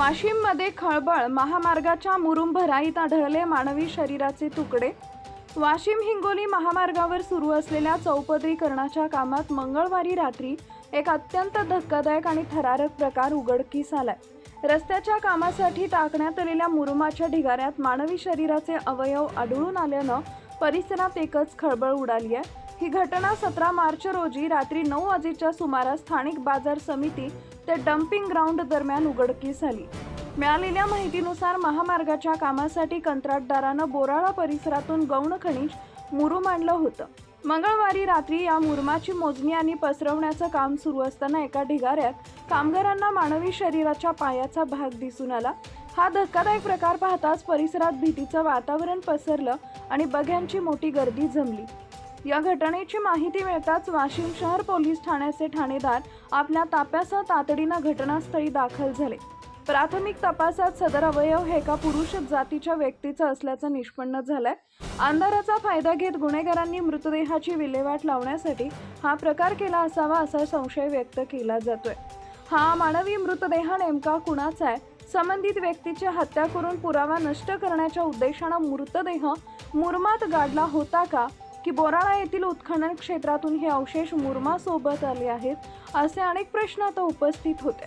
वाशिममध्ये खळबळ, महामार्गाच्या मुरुम भराईत आढळले मानवी शरीराचे तुकडे। वाशिम हिंगोली महामार्गावर सुरू असलेल्या चौपदरीकरणाच्या कामात मंगळवारी रात्री एक अत्यंत धक्कादायक आणि थरारक प्रकार उघडकीस आलाय। रस्त्याच्या कामासाठी टाकण्यात आलेल्या मुरुमाच्या ढिगाऱ्यात मानवी शरीराचे अवयव आढळून आल्यानं परिसरात एकच खळबळ उडाली आहे। ही घटना 17 मार्च रोजी रात्री 9 वाजेच्या सुमारास स्थानिक बाजार समिती ते डम्पिंग ग्राउंड दरम्यान उघडकीस आली। मिळालेल्या माहितीनुसार महामार्गाच्या कामासाठी कंत्राटदारानं बोराळा परिसरातून गौण खनिज मुरुम आणलं होतं। मंगळवारी रात्री या मुरुमाची मोजणी आणि पसरवण्याचं काम सुरू असताना एका ढिगाऱ्यात कामगारांना मानवी शरीराच्या पायाचा भाग दिसून आला। हा धक्कादायक प्रकार पाहताच परिसरात भीतीचं वातावरण पसरलं आणि बघ्यांची मोठी गर्दी जमली। या घटनेची माहिती मिळताच वाशिम शहर पोलीस ठाण्याचे ठाणेदार आपल्या ताफ्यासह तातडीनं घटनास्थळी दाखल झाले। प्राथमिक तपासात सदर अवयव हे एका पुरुष जातीच्या व्यक्तीचा असल्याचं निष्पन्न झालंय। अंधाराचा फायदा घेत गुन्हेगारांनी मृतदेहाची विल्हेवाट लावण्यासाठी हा प्रकार केला असावा असा संशय व्यक्त केला जातोय। हा मानवी मृतदेह नेमका कुणाचा आहे? संबंधित व्यक्तीची हत्या करून पुरावा नष्ट करण्याच्या उद्देशाने मृतदेह मुरुमात गाडला होता का, की बोराळा येथील उत्खनन क्षेत्रातून हे अवशेष मुरुमासोबत आले आहेत, असे अनेक प्रश्न आता उपस्थित होते।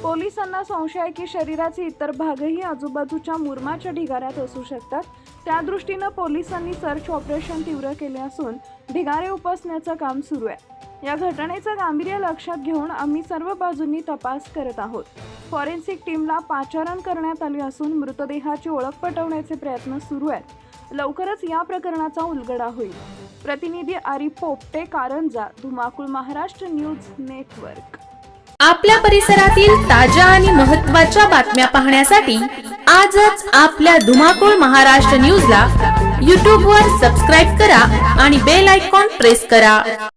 पोलिसांना संशय आहे की शरीराचे इतर भागही आजूबाजूच्या मुरुमाच्या ढिगाऱ्यात असू शकतात। त्या दृष्टीने पोलिसांनी सर्च ऑपरेशन तीव्र केले असून ढिगारे उपसण्याचं काम सुरू आहे। या घटनेचं गांभीर्य लक्षात घेऊन आम्ही सर्व बाजूंनी तपास करत आहोत। फॉरेन्सिक टीमला पाचारण करण्यात आली असून मृतदेहाची ओळख पटवण्याचे प्रयत्न सुरू आहेत। लवकरच या प्रकरणाचा उलगडा होईल। प्रतिनिधी आरिफ पोपटे, कारंजा, धुमाकूळ, महाराष्ट्र न्यूज नेटवर्क। आपल्या परिसरातील ताज्या आणि महत्त्वाच्या बातम्या पाहण्यासाठी आजच आपल्या धुमाकूळ महाराष्ट्र न्यूजला YouTube वर सबस्क्राइब करा आणि बेल आयकॉन प्रेस करा।